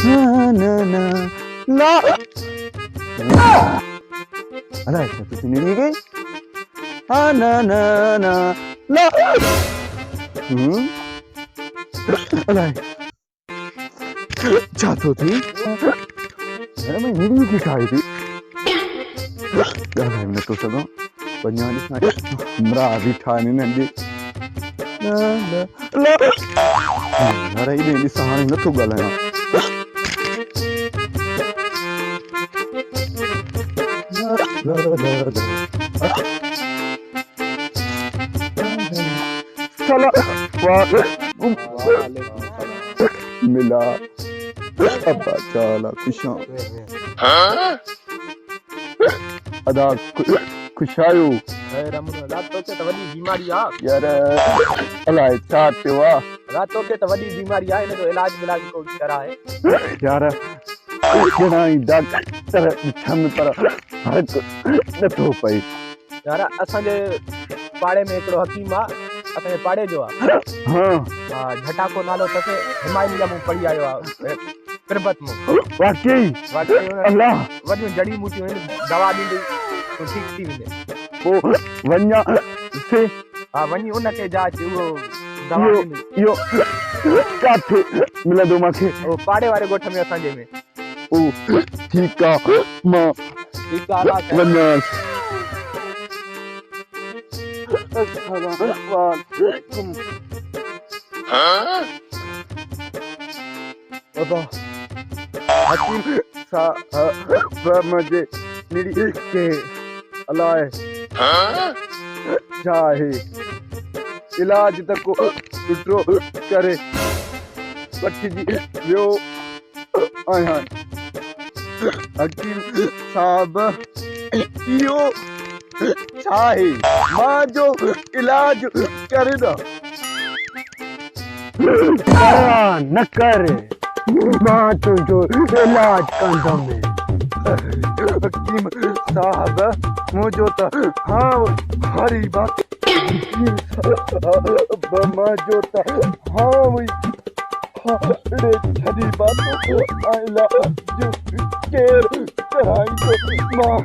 ना ना ला अरे तो तुमने नहीं गई ना ना ना ला अरे चाहतो थी अरे मैं नींद की खाई थी यार हमने तो सगा पंजाबी खाई मरा भी ठाने नंदी ला अरे ये नहीं सहारे न तो गलाया चला मिला अब्बा चला खुशा अदा खुशायो रातों के तो वॾी बीमारी आ यार अलाए छा थियो आ रातों के तो वॾी बीमारी आ इनजो इलाज मिलाज को करा है यार घणाई डॉक्टर छम पर हक नथो पई यार असांजे पाड़े में हिकिड़ो हकीम आ असांजे पाड़े जो आ हां झटाको नालो तसे हिमायत में पढ़ी आयो आ तिरबत में वाकई अल्लाह वॾियूं जड़ी बूटियूं दवा ॾींदी तो ठीक थी वञे ओ वन्या से वञी उनखे जांच उहो दवा ॾींदी यो काथे मिलंदो मूंखे ओ पाड़े वारे ॻोठ में असांजे में ओ ठीकु आहे मां ठीकु आहे वञा बाबा हकीम साहब मुझे निड़ी के अलाए चाहे इलाज तक को ड्रो करे वठी जी वियो आहियां हकीम साहब इहो चाहे मां जो इलाज करे न करे मां तुझो इलाज कंदमि हकीम साहब मुझो त हाँ हरी बात मुझो त हाँ वही छड़ी बात आइला जो केर कराई तो मां